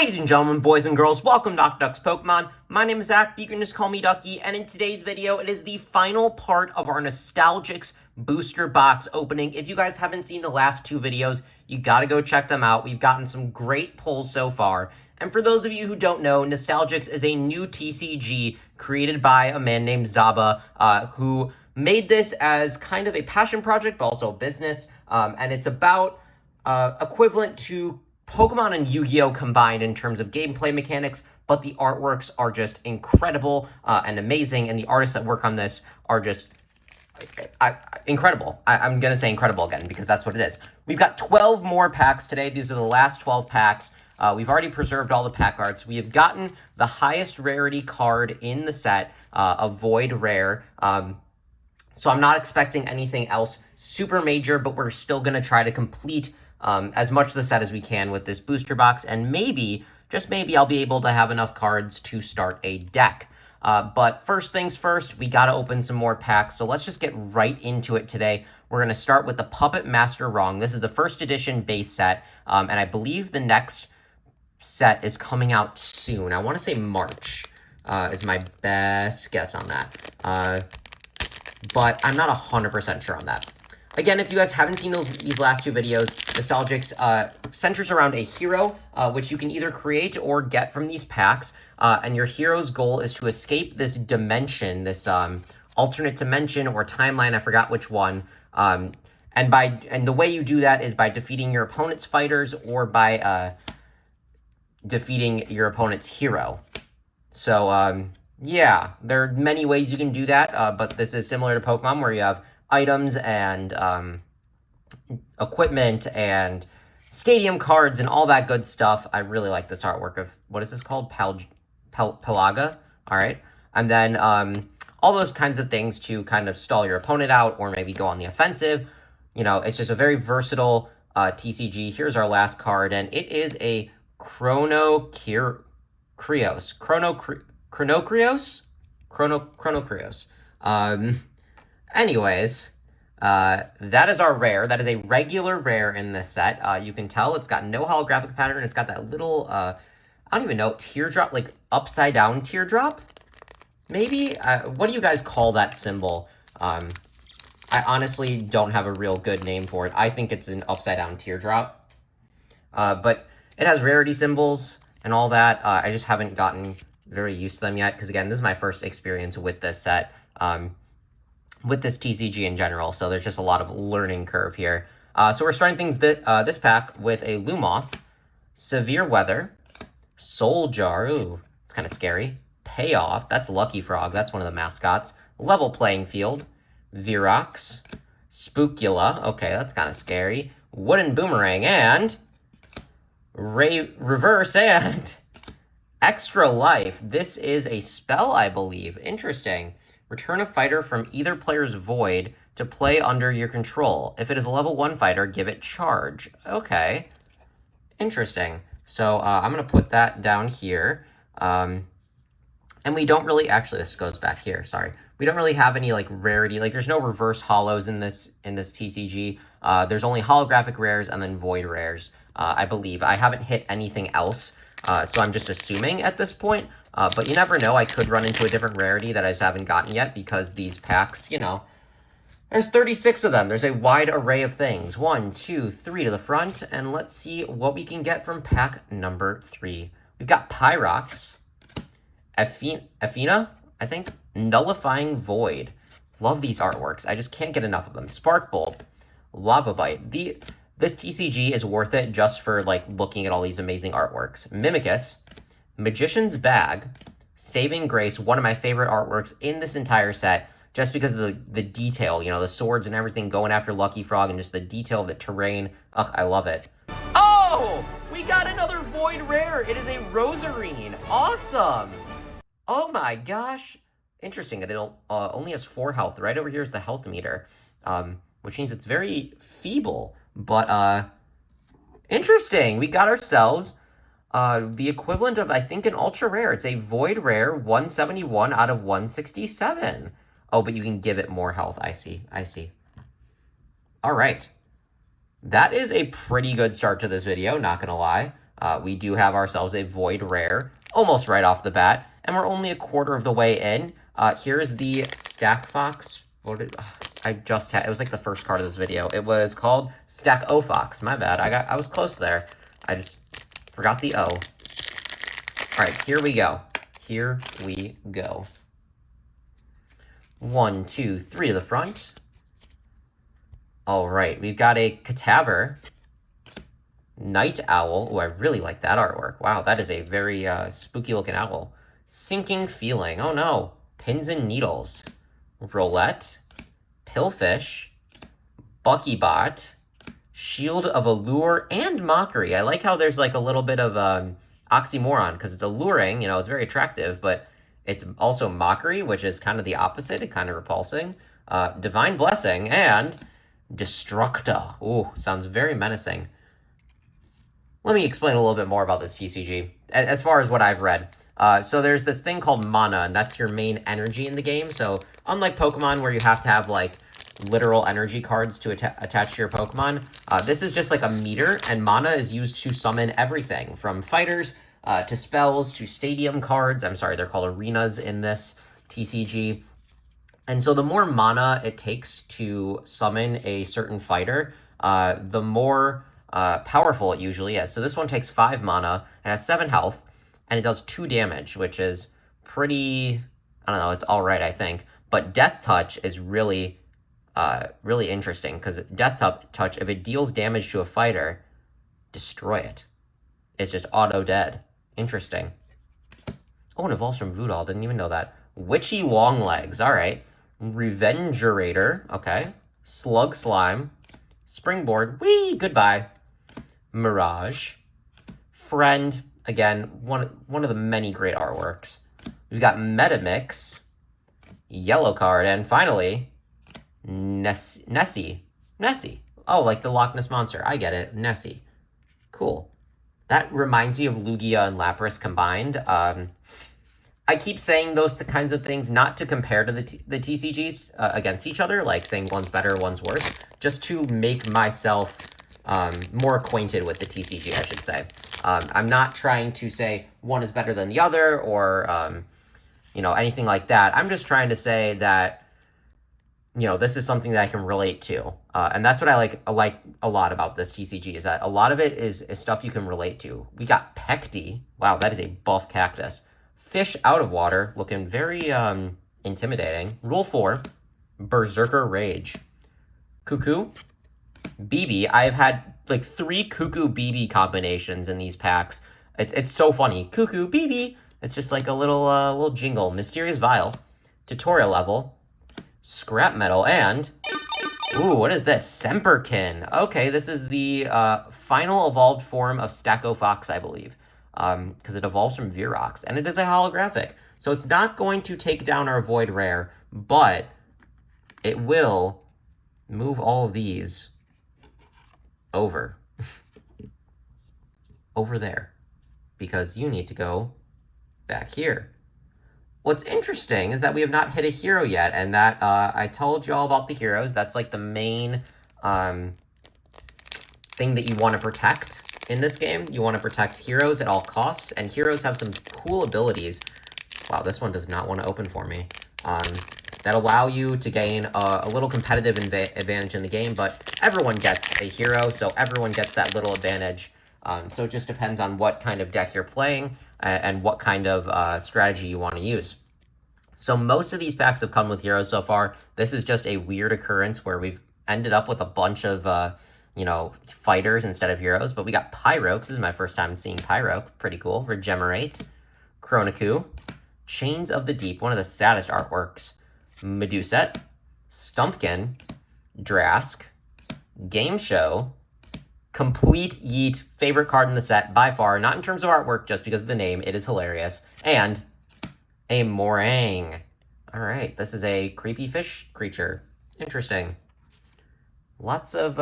Ladies and gentlemen, boys and girls, welcome to Dr. Duck's Pokemon. My name is Zach, you can just call me Ducky, and in today's video, it is the final part of our Nostalgix Booster Box opening. If you guys haven't seen the last two videos, you gotta go check them out. We've gotten some great pulls so far. And for those of you who don't know, Nostalgix is a new TCG created by a man named Zaba, who made this as kind of a passion project, but also a business. And it's about equivalent to Pokemon and Yu-Gi-Oh! Combined in terms of gameplay mechanics, but the artworks are just incredible and amazing, and the artists that work on this are just incredible. I'm going to say incredible again, because that's what it is. We've got 12 more packs today. These are the last 12 packs. We've already preserved all the pack arts. We have gotten the highest rarity card in the set, a Void Rare. So I'm not expecting anything else super major, but we're still going to try to complete as much of the set as we can with this booster box, and maybe, just maybe, I'll be able to have enough cards to start a deck. But first things first, we got to open some more packs, so let's just get right into it today. We're going to start with the Puppet Master Wrong. This is the first edition base set, and I believe the next set is coming out soon. I want to say March is my best guess on that, but I'm not 100% sure on that. Again, if you guys haven't seen these last two videos, Nostalgix centers around a hero, which you can either create or get from these packs. And your hero's goal is to escape this dimension, this alternate dimension or timeline, I forgot which one. And the way you do that is by defeating your opponent's fighters or by defeating your opponent's hero. So, yeah, there are many ways you can do that, but this is similar to Pokemon, where you have items and equipment and stadium cards and all that good stuff. I really like this artwork of, what is this called? Pelaga? All right. And then all those kinds of things to kind of stall your opponent out or maybe go on the offensive. You know, it's just a very versatile TCG. Here's our last card, and it is a Chronocryos. Anyways, that is our rare. That is a regular rare in this set. You can tell it's got no holographic pattern. It's got that little, I don't even know, teardrop, like upside down teardrop? Maybe? What do you guys call that symbol? I honestly don't have a real good name for it. I think it's an upside down teardrop. But it has rarity symbols and all that. I just haven't gotten very used to them yet, because again, this is my first experience with this set. With this TCG in general, so there's just a lot of learning curve here. So we're starting things this pack with a Lumoth, Severe Weather, Soul Jar, ooh, it's kind of scary, Payoff, that's Lucky Frog, that's one of the mascots, Level Playing Field, Virox, Spookula, okay, that's kind of scary, Wooden Boomerang, and Reverse and Extra Life. This is a spell, I believe. Interesting. Return a fighter from either player's void to play under your control. If it is a level 1 fighter, give it charge. Okay. Interesting. So I'm going to put that down here. And we don't really, actually, this goes back here, sorry. We don't really have any, like, rarity. Like, there's no reverse holos in this TCG. There's only holographic rares and then void rares, I believe. I haven't hit anything else, so I'm just assuming at this point. But you never know, I could run into a different rarity that I just haven't gotten yet, because these packs, you know, there's 36 of them. There's a wide array of things. 1, 2, 3 to the front, and let's see what we can get from pack number 3. We've got Pyrox, Athena, I think, Nullifying Void. Love these artworks. I just can't get enough of them. Sparkbolt, Lava Bite. This TCG is worth it just for, like, looking at all these amazing artworks. Mimikis, Magician's Bag, Saving Grace, one of my favorite artworks in this entire set, just because of the detail, you know, the swords and everything going after Lucky Frog and just the detail of the terrain. Ugh, I love it. Oh! We got another Void Rare! It is a Rosarine! Awesome! Oh my gosh! Interesting, it only has 4 health. Right over here is the health meter, which means it's very feeble, but interesting! We got ourselves the equivalent of, I think, an ultra rare. It's a Void Rare, 171 out of 167. Oh, but you can give it more health. I see. All right. That is a pretty good start to this video, not gonna lie. We do have ourselves a Void Rare, almost right off the bat, and we're only a quarter of the way in. Here's the Stack Fox. I just had, it was like the first card of this video. It was called Stack O Fox. My bad. I was close there. I just forgot the O. All right, here we go. Here we go. 1, 2, 3 to the front. All right, we've got a Cadaver, Night Owl. Oh, I really like that artwork. Wow, that is a very spooky looking owl. Sinking Feeling. Oh no. Pins and Needles. Roulette. Pillfish. Buckybot. Shield of Allure and Mockery. I like how there's like a little bit of oxymoron, because it's alluring, you know, it's very attractive, but it's also mockery, which is kind of the opposite, and kind of repulsing. Divine Blessing and Destructa. Ooh, sounds very menacing. Let me explain a little bit more about this TCG, as far as what I've read. So there's this thing called mana, and that's your main energy in the game. So unlike Pokemon, where you have to have like literal energy cards to attach to your Pokemon, this is just like a meter, and mana is used to summon everything from fighters to spells to stadium cards. I'm sorry, they're called arenas in this TCG. And so the more mana it takes to summon a certain fighter, the more powerful it usually is. So this one takes 5 mana and has 7 health, and it does 2 damage, which is pretty, I don't know, it's all right, I think. But Death Touch is really interesting, because Death Touch, if it deals damage to a fighter, destroy it. It's just auto dead. Interesting. Oh, it evolves from Voodoo. Didn't even know that. Witchy Longlegs. All right. Revengerator. Okay. Slug Slime. Springboard. Whee! Goodbye. Mirage. Friend. Again, one of the many great artworks. We've got Metamix. Yellow card. And finally, Nessie. Oh, like the Loch Ness Monster. I get it. Nessie. Cool. That reminds me of Lugia and Lapras combined. I keep saying those kinds of things not to compare to the TCGs against each other, like saying one's better, one's worse, just to make myself more acquainted with the TCG, I should say. I'm not trying to say one is better than the other or, you know, anything like that. I'm just trying to say that, you know, this is something that I can relate to. And that's what I like a lot about this TCG, is that a lot of it is stuff you can relate to. We got Pekti. Wow, that is a buff cactus. Fish Out of Water, looking very intimidating. Rule 4, Berserker Rage. Cuckoo. BB. I've had like 3 Cuckoo BB combinations in these packs. It's so funny. Cuckoo BB. It's just like a little jingle. Mysterious Vial. Tutorial Level. Scrap Metal, and ooh, what is this? Semperkin. Okay, this is the final evolved form of Stacko Fox, I believe, because it evolves from Virox, and it is a holographic. So it's not going to take down our Void Rare, but it will move all of these over there, because you need to go back here. What's interesting is that we have not hit a hero yet, and that I told you all about the heroes. That's like the main thing that you want to protect in this game. You want to protect heroes at all costs, and heroes have some cool abilities. Wow, this one does not want to open for me. That allow you to gain a little competitive advantage in the game, but everyone gets a hero, so everyone gets that little advantage. So it just depends on what kind of deck you're playing and what kind of strategy you want to use. So most of these packs have come with heroes so far. This is just a weird occurrence where we've ended up with a bunch of, you know, fighters instead of heroes. But we got Pyroke. This is my first time seeing Pyroke. Pretty cool. Regenerate. Chronicle. Chains of the Deep. One of the saddest artworks. Meduset. Stumpkin. Drask. Game Show. Complete Yeet, favorite card in the set by far, not in terms of artwork, just because of the name. It is hilarious. And a Morang. All right, this is a creepy fish creature. Interesting. Lots of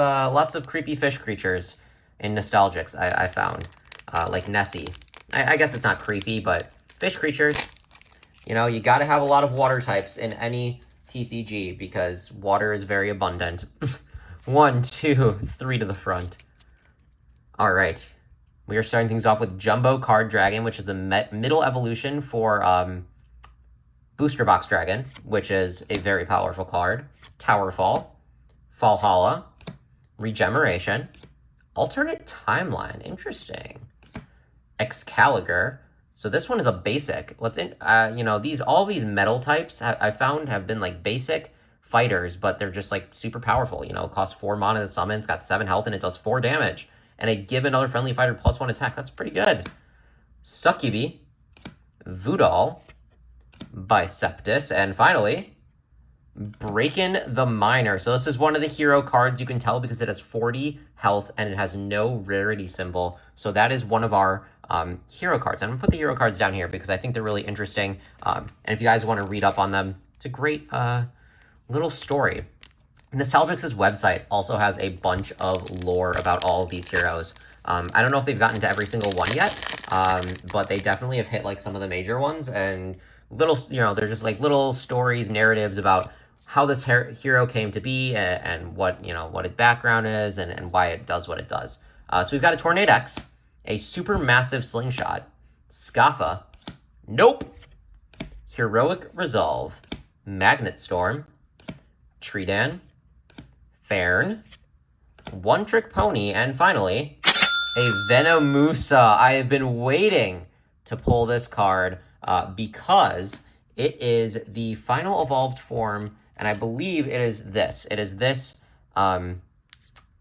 creepy fish creatures in Nostalgix, I found. Like Nessie. I guess it's not creepy, but fish creatures. You know, you got to have a lot of water types in any TCG because water is very abundant. 1, 2, 3 to the front. All right. We are starting things off with Jumbo Card Dragon, which is the middle evolution for Booster Box Dragon, which is a very powerful card. Towerfall, Valhalla, Regeneration, Alternate Timeline, interesting. Excalibur. So this one is a basic. What's in, all these metal types I found have been like basic fighters, but they're just like super powerful. It costs 4 mana to summon, it's got 7 health, and it does 4 damage. And it give another friendly fighter +1 attack. That's pretty good. Succubi, Voodal, Biceptus, and finally, Breakin' the Miner. So this is one of the hero cards. You can tell because it has 40 health and it has no rarity symbol. So that is one of our hero cards. I'm going to put the hero cards down here because I think they're really interesting. And if you guys want to read up on them, it's a great little story. Nostalgix's website also has a bunch of lore about all of these heroes. I don't know if they've gotten to every single one yet, but they definitely have hit like some of the major ones, and little, they're just like little stories, narratives about how this hero came to be and what, what its background is and why it does what it does. So we've got a Tornadex, a Supermassive Slingshot, Scaffa, nope, Heroic Resolve, Magnet Storm, Treedan, Fairn, One Trick Pony, and finally, a Venomusa. I have been waiting to pull this card because it is the final evolved form, and I believe it is this. It is this, on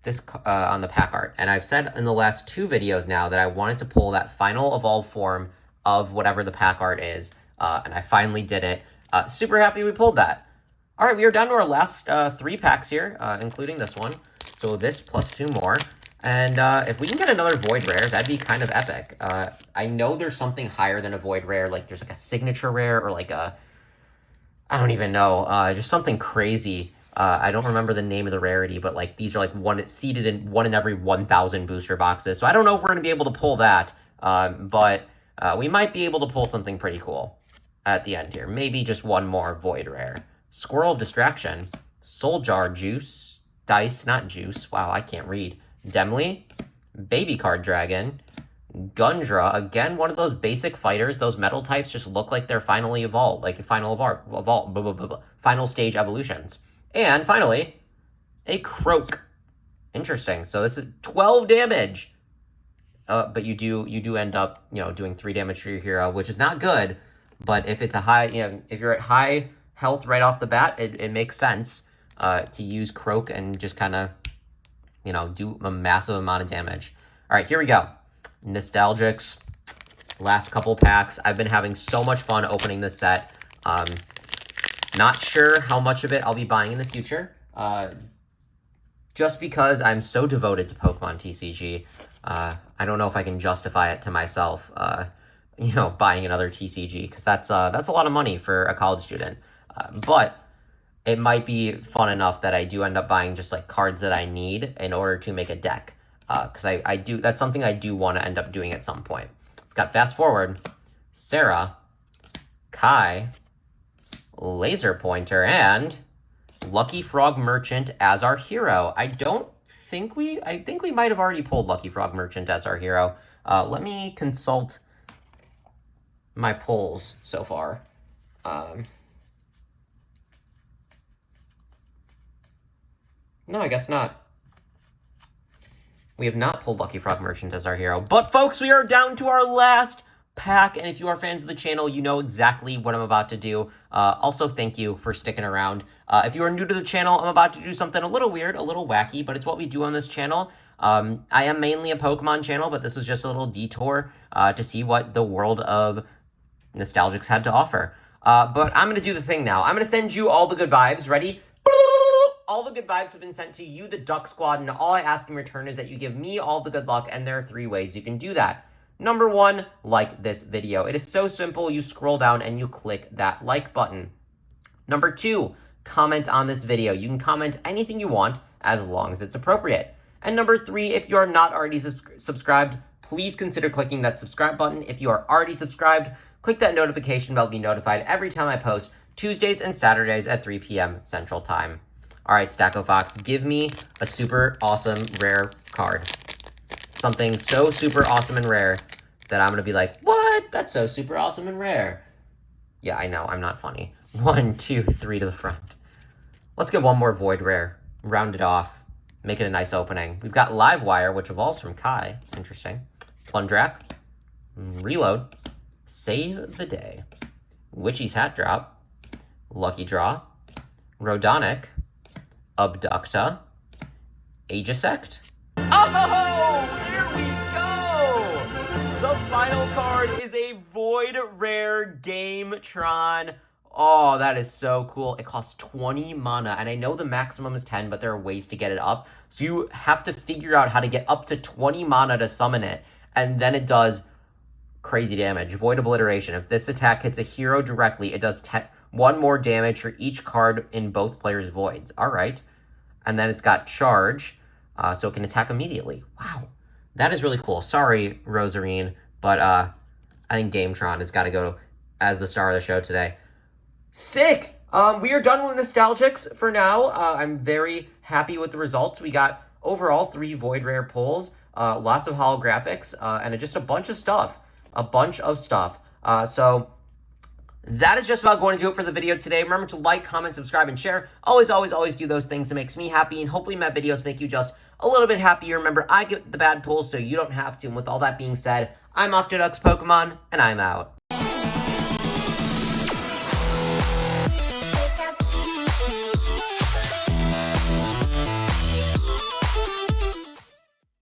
the pack art. And I've said in the last 2 videos now that I wanted to pull that final evolved form of whatever the pack art is, and I finally did it. Super happy we pulled that. All right, we are down to our last 3 packs here, including this one. So this plus 2 more. And if we can get another Void Rare, that'd be kind of epic. I know there's something higher than a Void Rare, like there's like a Signature Rare or like a, I don't even know, just something crazy. I don't remember the name of the rarity, but like these are like seeded in 1 in every 1,000 booster boxes. So I don't know if we're going to be able to pull that, but we might be able to pull something pretty cool at the end here. Maybe just 1 more Void Rare. Squirrel of Distraction, Soul Jar Juice, Dice, not Juice, wow, I can't read. Demly, Baby Card Dragon, Gundra, again, one of those basic fighters. Those metal types just look like they're finally evolved, like final stage evolutions. And finally, a Croak. Interesting. So this is 12 damage. But you do end up, doing 3 damage to your hero, which is not good. But if it's a high, if you're at high health right off the bat, it makes sense to use Croak and just kind of, do a massive amount of damage. All right, here we go. Nostalgix, last couple packs. I've been having so much fun opening this set. Not sure how much of it I'll be buying in the future, just because I'm so devoted to Pokemon TCG. I don't know if I can justify it to myself, buying another TCG, because that's a lot of money for a college student. But it might be fun enough that I do end up buying just like cards that I need in order to make a deck. Because that's something I do want to end up doing at some point. I've got Fast Forward, Sarah, Kai, Laser Pointer, and Lucky Frog Merchant as our hero. I think we might have already pulled Lucky Frog Merchant as our hero. Let me consult my pulls so far. No, I guess not. We have not pulled Lucky Frog Merchant as our hero. But, folks, we are down to our last pack. And if you are fans of the channel, you know exactly what I'm about to do. Also, thank you for sticking around. If you are new to the channel, I'm about to do something a little weird, a little wacky, but it's what we do on this channel. I am mainly a Pokemon channel, but this is just a little detour to see what the world of Nostalgix had to offer. But I'm going to do the thing now. I'm going to send you all the good vibes. Ready? All the good vibes have been sent to you, the Duck Squad, and all I ask in return is that you give me all the good luck, and there are 3 ways you can do that. Number 1, like this video. It is so simple. You scroll down and you click that like button. Number 2, comment on this video. You can comment anything you want as long as it's appropriate. And number 3, if you are not already subscribed, please consider clicking that subscribe button. If you are already subscribed, click that notification bell to be notified every time I post, Tuesdays and Saturdays at 3 p.m. Central Time. All right, Stacko Fox, give me a super awesome rare card. something so super awesome and rare that I'm going to be like, what? That's so super awesome and rare. Yeah, I know. I'm not funny. 1, 2, 3 to the front. Let's get one more Void Rare. Round it off. Make it a nice opening. We've got Livewire, which evolves from Kai. Interesting. Plundrak. Reload. Save the Day. Witchy's Hat Drop. Lucky Draw. Rodonic. Abducta. Aegisect. Oh, there we go! The final card is a Void Rare Gametron. Oh, that is so cool. It costs 20 mana, and I know the maximum is 10, but there are ways to get it up. So you have to figure out how to get up to 20 mana to summon it, and then it does crazy damage. Void Obliteration. If this attack hits a hero directly, it does 1 more damage for each card in both players' voids. All right. And then it's got Charge, so it can attack immediately. Wow. That is really cool. Sorry, Rosarine, but I think Gametron has got to go as the star of the show today. Sick! We are done with Nostalgix for now. I'm very happy with the results. We got overall 3 Void Rare pulls, lots of holographics, and just a bunch of stuff. So that is just about going to do it for the video today. Remember to like, comment, subscribe, and share. Always, always, always do those things. It makes me happy, and hopefully my videos make you just a little bit happier. Remember, I get the bad pulls, so you don't have to. And with all that being said, I'm Octodux Pokemon, and I'm out.